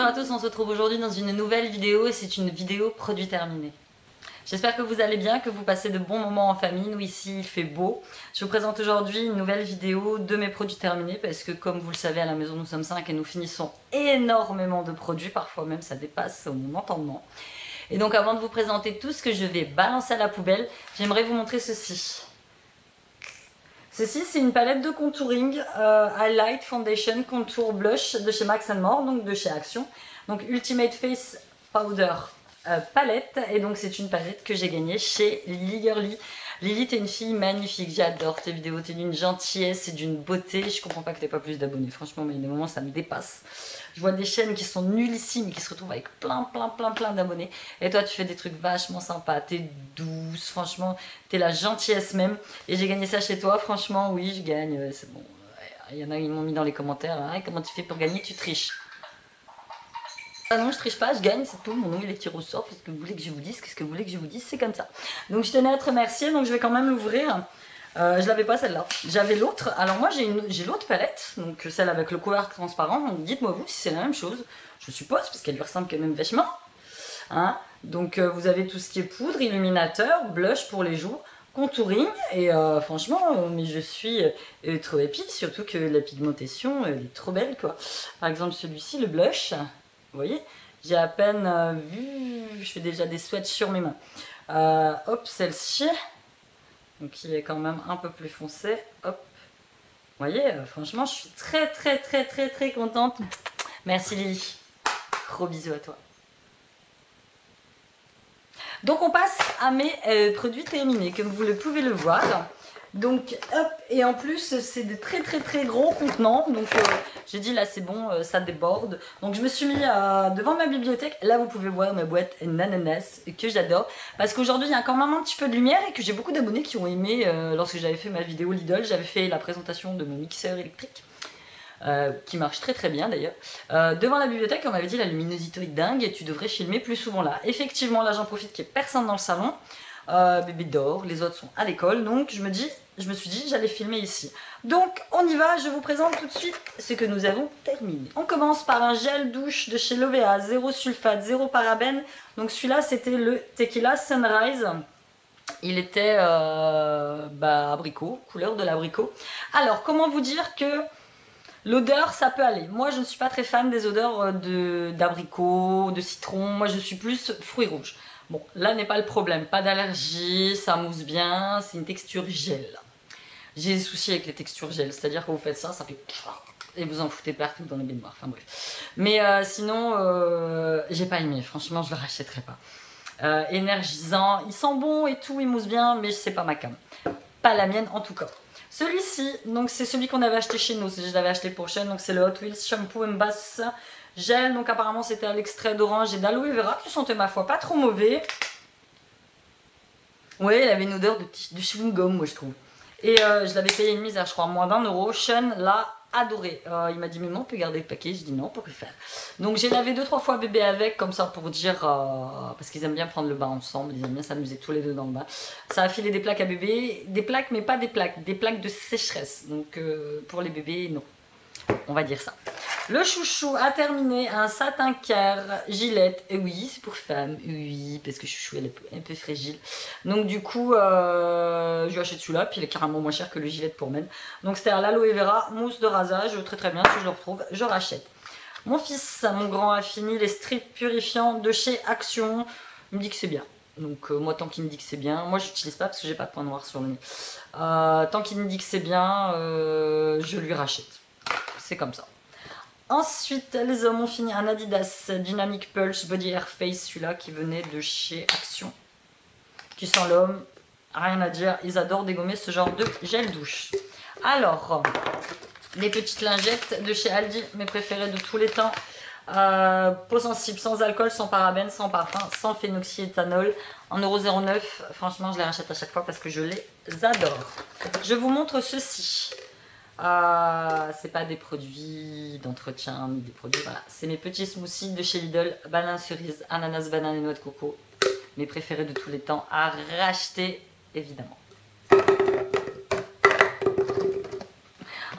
Bonjour à tous, on se retrouve aujourd'hui dans une nouvelle vidéo et c'est une vidéo produit terminé. J'espère que vous allez bien, que vous passez de bons moments en famille. Nous ici il fait beau. Je vous présente aujourd'hui une nouvelle vidéo de mes produits terminés parce que comme vous le savez à la maison nous sommes 5 et nous finissons énormément de produits, parfois même ça dépasse mon entendement. Et donc avant de vous présenter tout ce que je vais balancer à la poubelle, j'aimerais vous montrer ceci. Ceci, c'est une palette de contouring Highlight Foundation Contour Blush de chez Max More, donc de chez Action. Donc Ultimate Face Powder palette. Et donc c'est une palette que j'ai gagnée chez Lily Girly. Lily, t'es une fille magnifique, j'adore tes vidéos, t'es d'une gentillesse et d'une beauté. Je comprends pas que t'aies pas plus d'abonnés, franchement, mais il y a des moments ça me dépasse. Je vois des chaînes qui sont nullissimes, qui se retrouvent avec plein d'abonnés. Et toi, tu fais des trucs vachement sympas, t'es douce, franchement, t'es la gentillesse même. Et j'ai gagné ça chez toi, franchement, oui, je gagne, c'est bon. Il y en a qui m'ont mis dans les commentaires, hein, comment tu fais pour gagner, tu triches. Ah non, je triche pas, je gagne, c'est tout. Mon nom il est qui ressort. Qu'est-ce que vous voulez que je vous dise? Qu'est-ce que vous voulez que je vous dise? C'est comme ça. Donc je tenais à te remercier, donc je vais quand même l'ouvrir. Je l'avais pas celle-là. J'avais l'autre. Alors moi j'ai l'autre palette, donc celle avec le couvercle transparent. Donc dites-moi vous si c'est la même chose. Je suppose, parce qu'elle lui ressemble quand même vachement. Hein, donc vous avez tout ce qui est poudre, illuminateur, blush pour les joues, contouring. Et franchement, mais je suis trop happy, surtout que la pigmentation elle est trop belle quoi. Par exemple celui-ci, le blush. Vous voyez, j'ai à peine vu, je fais déjà des swatchs sur mes mains. Hop, celle-ci, donc qui est quand même un peu plus foncée. Hop, vous voyez, franchement, je suis très contente. Merci Lily, gros bisous à toi. Donc on passe à mes produits terminés, comme vous le pouvez le voir. Donc hop, et en plus c'est des très gros contenants, donc j'ai dit là c'est bon, ça déborde. Donc je me suis mis devant ma bibliothèque, là vous pouvez voir ma boîte d'ananas que j'adore. Parce qu'aujourd'hui il y a quand même un petit peu de lumière et que j'ai beaucoup d'abonnés qui ont aimé lorsque j'avais fait ma vidéo Lidl, j'avais fait la présentation de mon mixeur électrique. Qui marche très bien d'ailleurs. Devant la bibliothèque on m'avait dit la luminosité est dingue et tu devrais filmer plus souvent là. Effectivement là j'en profite qu'il n'y ait personne dans le salon. Bébé dort, les autres sont à l'école, donc je me suis dit j'allais filmer ici. Donc on y va, je vous présente tout de suite ce que nous avons terminé. On commence par un gel douche de chez Lovea, 0 sulfate, 0 parabène. Donc celui-là c'était le Tequila Sunrise. Il était abricot, couleur de l'abricot. Alors comment vous dire que l'odeur ça peut aller. Moi je ne suis pas très fan des odeurs d'abricot, de citron, moi je suis plus fruits rouges. Bon, là n'est pas le problème, pas d'allergie, ça mousse bien, c'est une texture gel. J'ai des soucis avec les textures gel, c'est-à-dire que vous faites ça, ça fait... et vous en foutez partout dans les baignoires, enfin bref. Mais sinon, j'ai pas aimé, franchement je le rachèterai pas. Énergisant, il sent bon et tout, il mousse bien, mais c'est pas ma cam. Pas la mienne en tout cas. Celui-ci, donc c'est celui qu'on avait acheté chez nous, je l'avais acheté pour Sean, donc c'est le Hot Wheels Shampoo and Bath Gel, donc apparemment c'était à l'extrait d'orange et d'aloe vera, qui sentait ma foi pas trop mauvais. Ouais, il avait une odeur de chewing-gum moi je trouve. Et je l'avais payé une misère, je crois, moins d'1 €. Sean l'a adoré. Il m'a dit mais non on peut garder le paquet, je dis non, pour que faire. Donc j'ai lavé 2-3 fois bébé avec, comme ça pour dire, parce qu'ils aiment bien prendre le bain ensemble, ils aiment bien s'amuser tous les deux dans le bain. Ça a filé des plaques à bébé, des plaques mais pas des plaques de sécheresse. Donc pour les bébés non, on va dire ça. Le chouchou a terminé un satin care Gillette, et oui c'est pour femme, oui parce que chouchou elle est un peu fragile. Donc du coup je lui achète celui-là, puis il est carrément moins cher que le Gillette pour men. Donc c'était à l'aloe vera, mousse de rasage, très bien, si je le retrouve je rachète. Mon fils, mon grand a fini les strips purifiants de chez Action, il me dit que c'est bien. Donc moi tant qu'il me dit que c'est bien, moi j'utilise pas parce que j'ai pas de point noir sur le nez. Tant qu'il me dit que c'est bien, je lui rachète. C'est comme ça. Ensuite, les hommes ont fini un Adidas Dynamic Pulse Body Air Face, celui-là qui venait de chez Action. Qui sent l'homme, rien à dire, ils adorent dégommer ce genre de gel douche. Alors, les petites lingettes de chez Aldi, mes préférées de tous les temps. Peau sensible, sans alcool, sans parabènes, sans parfum, sans phénoxyéthanol, en 1,09 €. Franchement, je les rachète à chaque fois parce que je les adore. Je vous montre ceci. C'est pas des produits d'entretien ni des produits, voilà, c'est mes petits smoothies de chez Lidl, banane cerise, ananas, banane et noix de coco, mes préférés de tous les temps à racheter évidemment.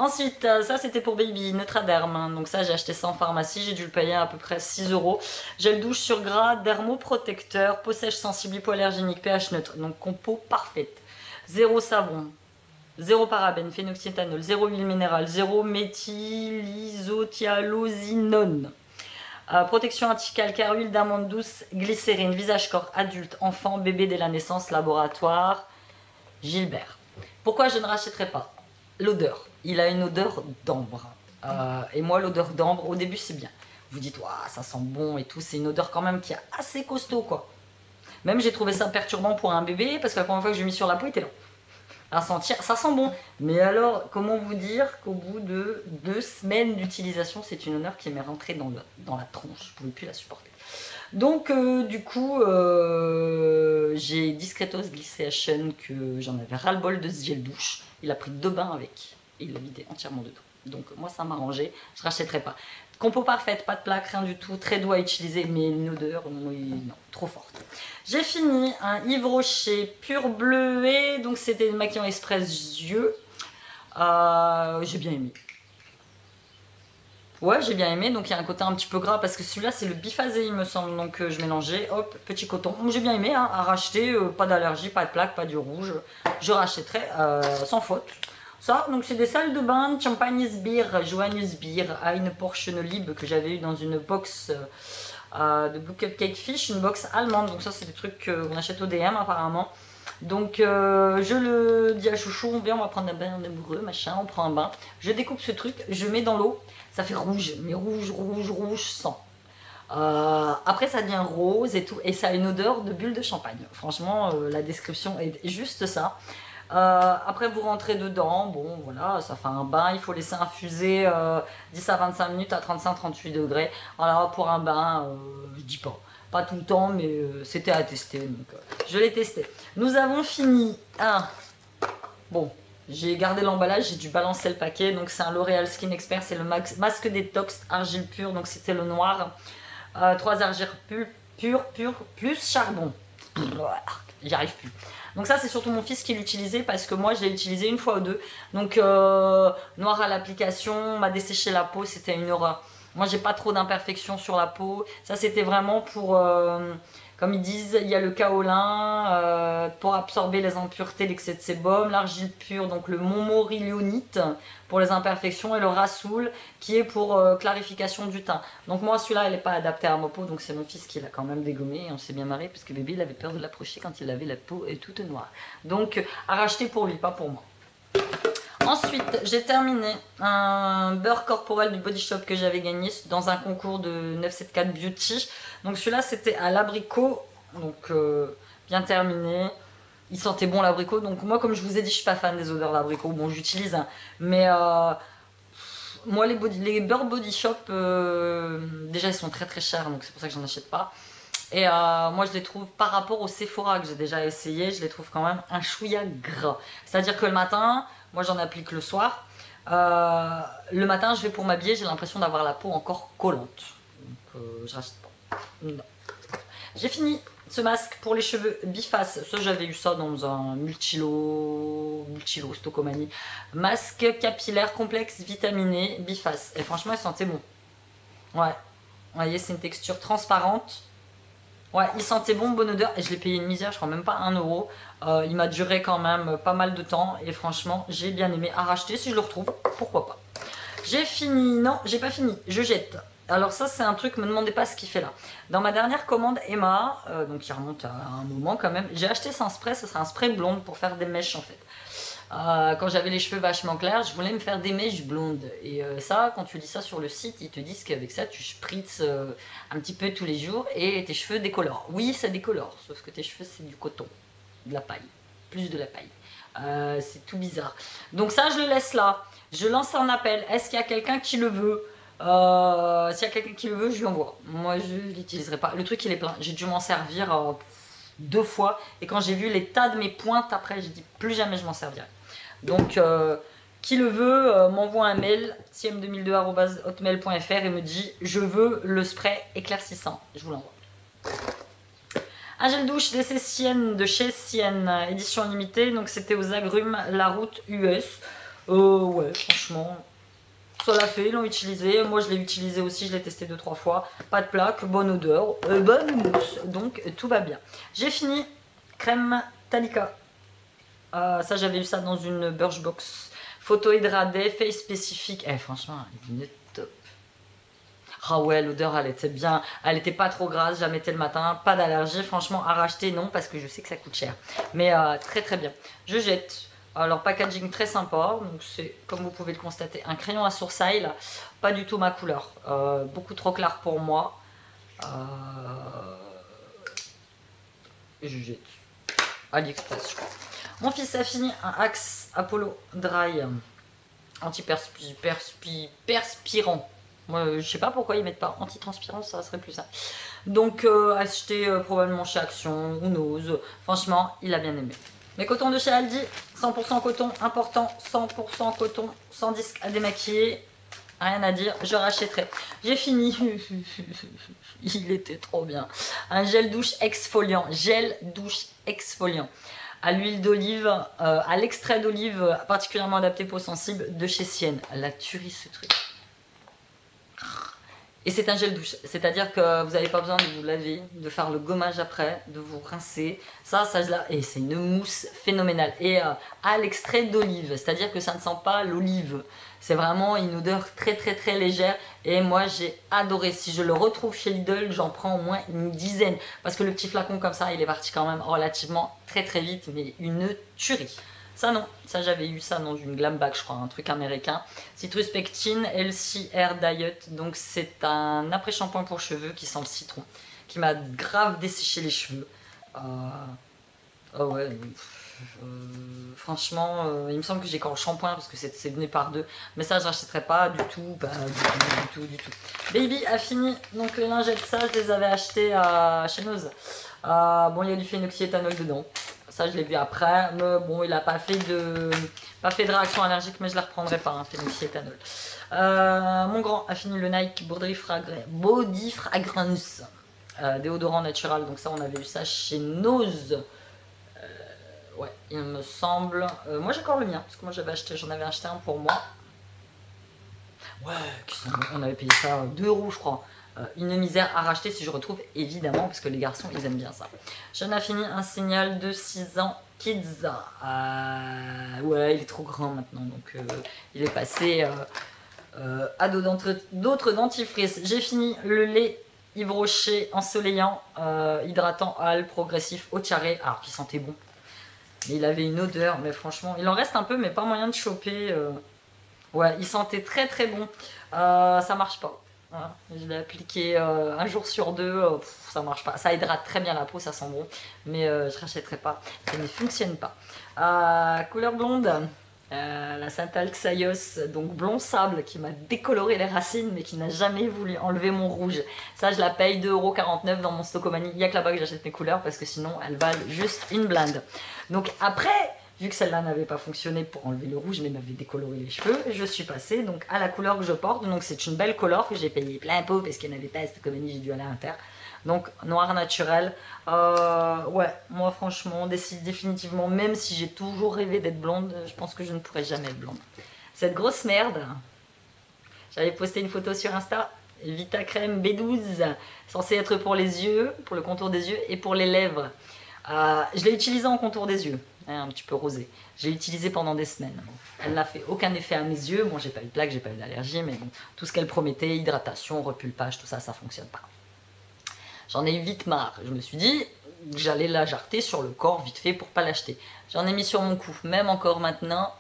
Ensuite, ça c'était pour Baby, Neutraderm. Hein. Donc ça, j'ai acheté ça en pharmacie. J'ai dû le payer à peu près 6 euros. Gel douche sur gras, dermoprotecteur, peau sèche sensible, hypoallergénique, pH neutre. Donc compo parfaite. Zéro savon, zéro parabène, phénoxyéthanol, zéro huile minérale, zéro méthylisothiazolinone. Protection anti-calcaire, huile d'amande douce, glycérine, visage corps, adulte, enfant, bébé dès la naissance, laboratoire, Gilbert. Pourquoi je ne rachèterai pas? L'odeur. Il a une odeur d'ambre. Et moi, l'odeur d'ambre, au début, c'est bien. Vous dites, waouh, ça sent bon et tout. C'est une odeur quand même qui est assez costaud, quoi. Même j'ai trouvé ça perturbant pour un bébé, parce que la première fois que je l'ai mis sur la peau, il était long. À sentir, ça sent bon. Mais alors, comment vous dire qu'au bout de 2 semaines d'utilisation, c'est une odeur qui m'est rentrée dans la tronche. Je ne pouvais plus la supporter. Donc, du coup, j'ai Discretos Glycation, que j'en avais ras-le-bol de ce gel douche. Il a pris 2 bains avec, et il l'a vidé entièrement dedans. Donc, moi, ça m'a arrangé. Je ne rachèterai pas. Compo parfaite, pas de plaque, rien du tout, très doux à utiliser, mais une odeur, non, trop forte. J'ai fini un Yves Rocher pur bleuet, donc c'était le maquillant express yeux. J'ai bien aimé. Ouais, j'ai bien aimé, donc il y a un côté un petit peu gras, parce que celui-là c'est le biphasé il me semble, donc je mélangeais, hop, petit coton. Donc j'ai bien aimé, hein, à racheter, pas d'allergie, pas de plaque, pas du rouge, je rachèterai sans faute. Ça, donc c'est des salles de bain, Champagnesbier, Johannesbier, à une Porsche Nolib que j'avais eu dans une box de Blue Cupcake Fish, une box allemande. Donc ça c'est des trucs qu'on achète au DM apparemment. Donc je le dis à Chouchou, on va prendre un bain amoureux, machin, on prend un bain. Je découpe ce truc, je mets dans l'eau, ça fait rouge, mais rouge, rouge, rouge sang. Après ça devient rose et tout, et ça a une odeur de bulle de champagne. Franchement, la description est juste ça. Après vous rentrez dedans, bon voilà, ça fait un bain, il faut laisser infuser 10 à 25 minutes à 35-38 degrés. Alors pour un bain, je dis pas tout le temps, mais c'était à tester, donc je l'ai testé. Nous avons fini un, bon, j'ai gardé l'emballage, j'ai dû balancer le paquet, donc c'est un L'Oréal Skin Expert, c'est le masque détox argile pure, donc c'était le noir, 3 argiles pures, plus charbon, j'y arrive plus. Donc ça c'est surtout mon fils qui l'utilisait parce que moi je l'ai utilisé une fois ou deux. Donc noir à l'application, m'a desséché la peau, c'était une horreur. Moi j'ai pas trop d'imperfections sur la peau. Ça c'était vraiment pour, comme ils disent, il y a le kaolin pour absorber les impuretés, l'excès de sébum, l'argile pure, donc le montmorillonite pour les imperfections et le rassoul qui est pour clarification du teint. Donc moi celui-là il n'est pas adapté à ma peau, donc c'est mon fils qui l'a quand même dégommé et on s'est bien marré parce que bébé il avait peur de l'approcher quand il avait la peau toute noire. Donc à racheter pour lui, pas pour moi. Ensuite, j'ai terminé un beurre corporel du Body Shop que j'avais gagné dans un concours de 974 Beauty. Donc celui-là, c'était à l'abricot, donc bien terminé. Il sentait bon l'abricot, donc moi, comme je vous ai dit, je suis pas fan des odeurs d'abricot. Bon, j'utilise, hein, mais moi, les beurres Body Shop, déjà, ils sont très très chers, donc c'est pour ça que j'en achète pas. Et moi je les trouve, par rapport au Sephora que j'ai déjà essayé, je les trouve quand même un chouïa gras. C'est-à-dire que le matin, moi j'en applique le soir. Le matin je vais pour m'habiller, j'ai l'impression d'avoir la peau encore collante. Donc je rachète pas. Non. J'ai fini ce masque pour les cheveux biface. Ça j'avais eu ça dans un multilo Stocomanie. Masque capillaire complexe vitaminé biface. Et franchement il sentait bon. Ouais. Vous voyez c'est une texture transparente. Ouais, il sentait bon, bonne odeur, et je l'ai payé une misère, je crois même pas 1 euro. Il m'a duré quand même pas mal de temps, et franchement, j'ai bien aimé. À racheter, si je le retrouve, pourquoi pas. J'ai fini, non, j'ai pas fini, je jette. Alors ça, c'est un truc, me demandez pas ce qu'il fait là. Dans ma dernière commande Emma, donc qui remonte à un moment quand même, j'ai acheté un spray, ce sera un spray blonde pour faire des mèches en fait. Quand j'avais les cheveux vachement clairs, je voulais me faire des mèches blondes. Et ça, quand tu dis ça sur le site, ils te disent qu'avec ça, tu spritzes un petit peu tous les jours et tes cheveux décolorent. Oui, ça décolore, sauf que tes cheveux, c'est du coton, de la paille, plus de la paille. C'est tout bizarre. Donc ça, je le laisse là. Je lance un appel. Est-ce qu'il y a quelqu'un qui le veut? S'il y a quelqu'un qui le veut, je lui envoie. Moi, je ne l'utiliserai pas. Le truc, il est plein. J'ai dû m'en servir 2 fois. Et quand j'ai vu les tas de mes pointes après, j'ai dit plus jamais je m'en servirai. Donc, qui le veut, m'envoie un mail, cm2002@hotmail.fr et me dit je veux le spray éclaircissant. Je vous l'envoie. Un gel douche d'essai Sienne de chez Sienne, édition limitée. Donc, c'était aux agrumes La Route US. Ouais, franchement. franchement, ça l'a fait, ils l'ont utilisé. Moi, je l'ai utilisé aussi, je l'ai testé 2-3 fois. Pas de plaque, bonne odeur, bonne mousse. Donc, tout va bien. J'ai fini. Crème Talika. Ça, j'avais eu ça dans une Birchbox. Photo hydratée, face spécifique. Eh, franchement, elle est top. Ah ouais, l'odeur, elle était bien. Elle était pas trop grasse, je la mettais le matin. Pas d'allergie. Franchement, à racheter, non, parce que je sais que ça coûte cher. Mais très très bien. Je jette. Alors, packaging très sympa. Donc, c'est, comme vous pouvez le constater, un crayon à sourcil. Pas du tout ma couleur. Beaucoup trop clair pour moi. Je jette. AliExpress, je crois. Mon fils a fini un Axe Apollo Dry anti-perspirant. Moi, je sais pas pourquoi ils mettent pas anti-transpirant, ça serait plus ça. Donc, acheté probablement chez Action ou Nose. Franchement, il a bien aimé. Mes cotons de chez Aldi, 100% coton, important, 100% coton, sans disque à démaquiller. Rien à dire, je rachèterai. J'ai fini. Il était trop bien. Un gel douche exfoliant. Gel douche exfoliant. À l'huile d'olive, à l'extrait d'olive particulièrement adapté peau sensible de chez Sienne. La tuerie ce truc. Et c'est un gel douche, c'est-à-dire que vous n'avez pas besoin de vous laver, de faire le gommage après, de vous rincer. Ça et c'est une mousse phénoménale. Et à l'extrait d'olive, c'est-à-dire que ça ne sent pas l'olive. C'est vraiment une odeur très très très légère. Et moi j'ai adoré. Si je le retrouve chez Lidl, j'en prends au moins une dizaine. Parce que le petit flacon comme ça, il est parti quand même relativement très très vite. Mais une tuerie. Ça non, ça j'avais eu ça dans une glam bag je crois, un truc américain. Citrus Pectine, LC Hair Diet, donc c'est un après-shampoing pour cheveux qui sent le citron, qui m'a grave desséché les cheveux. Oh ouais, franchement, il me semble que j'ai encore le shampoing parce que c'est venu par deux, mais ça je rachèterai pas du tout, du tout. Baby a fini, donc les lingettes ça je les avais achetées chez Nose. Bon, il y a du phénoxyéthanol dedans. Ça, je l'ai vu après. Mais bon, il n'a pas fait de réaction allergique, mais je ne la reprendrai pas, hein, phénoxyéthanol. Mon grand a fini le Nike Body Fragrance. Déodorant naturel. Donc ça, on avait eu ça chez Nose. Ouais, il me semble. Moi, j'ai encore le mien, parce que moi, j'en avais acheté un pour moi. Ouais, on avait payé ça 2 € je crois. Une misère à racheter si je retrouve évidemment parce que les garçons ils aiment bien ça. J'en ai fini un signal de 6 ans kids. Ouais, il est trop grand maintenant donc il est passé à d'autres dentifrices. J'ai fini le lait Yves Rocher ensoleillant hydratant Al progressif au tiare, alors qu'il sentait bon. Mais il avait une odeur, mais franchement il en reste un peu mais pas moyen de choper. Ouais, il sentait très très bon. Ça marche pas. Voilà. Je l'ai appliqué un jour sur deux, ça marche pas. Ça hydrate très bien la peau, ça sent bon, mais je rachèterai pas. Ça ne fonctionne pas. Couleur blonde, la Santal Xaios, donc blond sable, qui m'a décoloré les racines, mais qui n'a jamais voulu enlever mon rouge. Ça, je la paye 2,49 € dans mon Stockomanie. Il n'y a que là-bas que j'achète mes couleurs, parce que sinon, elles valent juste une blinde. Donc après, vu que celle-là n'avait pas fonctionné pour enlever le rouge mais m'avait décoloré les cheveux, je suis passée donc à la couleur que je porte. Donc c'est une belle couleur que j'ai payé plein pot parce qu'il n'y en avait pas à cette compagnie, j'ai dû aller à l'inter. Donc noir naturel. Ouais, moi franchement, définitivement, même si j'ai toujours rêvé d'être blonde, je pense que je ne pourrai jamais être blonde. Cette grosse merde, j'avais posté une photo sur Insta. Vita Crème B12, censé être pour les yeux, pour le contour des yeux et pour les lèvres. Je l'ai utilisé en contour des yeux, hein, un petit peu rosé. Je l'ai utilisé pendant des semaines. Elle n'a fait aucun effet à mes yeux. Bon, j'ai pas eu de plaque, j'ai pas eu d'allergie, mais bon, tout ce qu'elle promettait, hydratation, repulpage, tout ça, ça fonctionne pas. J'en ai eu vite marre. Je me suis dit que j'allais la jarter sur le corps vite fait pour pas l'acheter. J'en ai mis sur mon cou, même encore maintenant.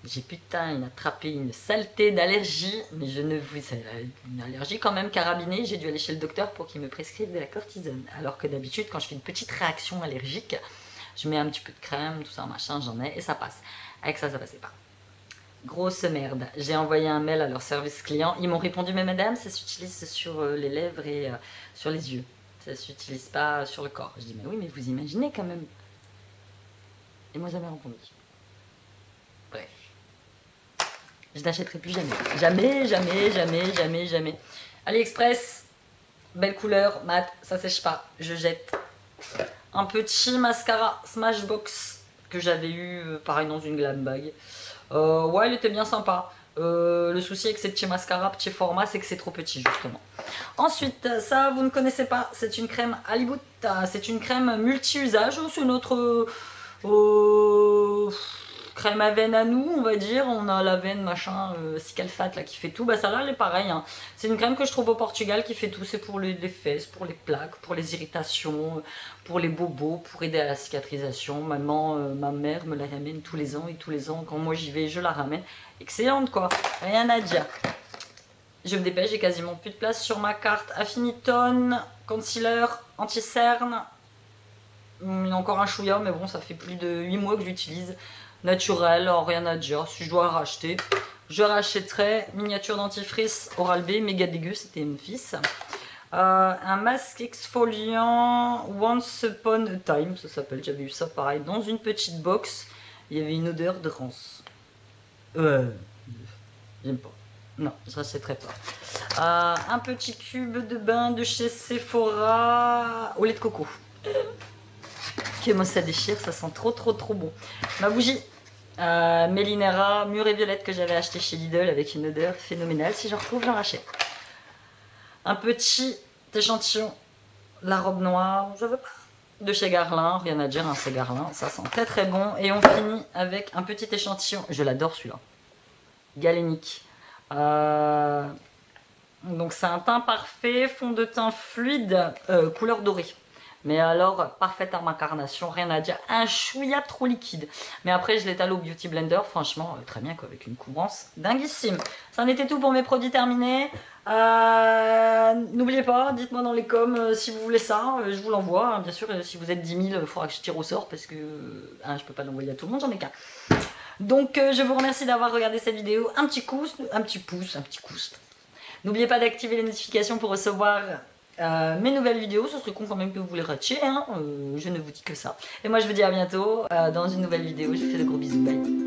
J'ai attrapé une saleté d'allergie, mais je ne vous... C'est une allergie quand même carabinée. J'ai dû aller chez le docteur pour qu'il me prescrive de la cortisone. Alors que d'habitude, quand je fais une petite réaction allergique, je mets un petit peu de crème, tout ça, machin, j'en ai, et ça passe. Avec ça, ça passait pas. Grosse merde. J'ai envoyé un mail à leur service client. Ils m'ont répondu, mais madame, ça s'utilise sur les lèvres et sur les yeux. Ça s'utilise pas sur le corps. Je dis, mais oui, mais vous imaginez quand même. Et moi, jamais répondu. Bref. Je n'achèterai plus jamais. Jamais, jamais, jamais, jamais, jamais. AliExpress, belle couleur, mat, ça sèche pas. Je jette. Un petit mascara Smashbox que j'avais eu, pareil, dans une glam bag. Ouais, il était bien sympa. Le souci avec ces petits mascaras, petits formats, c'est que c'est trop petit justement. Ensuite, ça vous ne connaissez pas, c'est une crème Halibut, c'est une crème multi-usage, c'est notre crème à veine à nous, on va dire. On a la veine machin Cicalfate là qui fait tout, bah ça là elle est pareil, hein. C'est une crème que je trouve au Portugal qui fait tout, c'est pour les fesses, pour les plaques, pour les irritations, pour les bobos, pour aider à la cicatrisation. Maman, ma mère me la ramène tous les ans et tous les ans quand moi j'y vais je la ramène. Excellente quoi, rien à dire. Je me dépêche, j'ai quasiment plus de place sur ma carte. Affinitone, concealer, anti-cerne. Il y a encore un chouïa, mais bon, ça fait plus de 8 mois que j'utilise. Naturel, rien à dire. Si je dois racheter, je rachèterai. Miniature dentifrice Oral-B, méga dégueu, c'était mon fils. Un masque exfoliant Once Upon a Time, ça s'appelle. J'avais eu ça pareil dans une petite box. Il y avait une odeur de rance. J'aime pas. Non, je rachèterai pas. Un petit cube de bain de chez Sephora au lait de coco. Que moi ça déchire, ça sent trop bon. Ma bougie Melinera mûre et violette que j'avais acheté chez Lidl avec une odeur phénoménale. Si j'en retrouve, j'en rachète. Un petit échantillon, la robe noire, je veux pas. De chez Guerlain, rien à dire, hein, c'est Guerlain, ça sent très bon. Et on finit avec un petit échantillon, je l'adore celui-là, Galénique. Donc c'est un teint parfait, fond de teint fluide, couleur dorée. Mais alors, parfaite à ma carnation, rien à dire. Un chouïa trop liquide. Mais après, je l'étale au Beauty Blender. Franchement, très bien, quoi, avec une couvrance dinguissime. Ça en était tout pour mes produits terminés. N'oubliez pas, dites-moi dans les coms si vous voulez ça. Je vous l'envoie. Hein, bien sûr, si vous êtes 10 000, il faudra que je tire au sort parce que je peux pas l'envoyer à tout le monde, j'en ai qu'un. Donc, je vous remercie d'avoir regardé cette vidéo. Un petit pouce. N'oubliez pas d'activer les notifications pour recevoir mes nouvelles vidéos. Ce serait con quand même que vous les ratiez, hein. Je ne vous dis que ça. Et moi je vous dis à bientôt dans une nouvelle vidéo. Je vous fais de gros bisous, bye.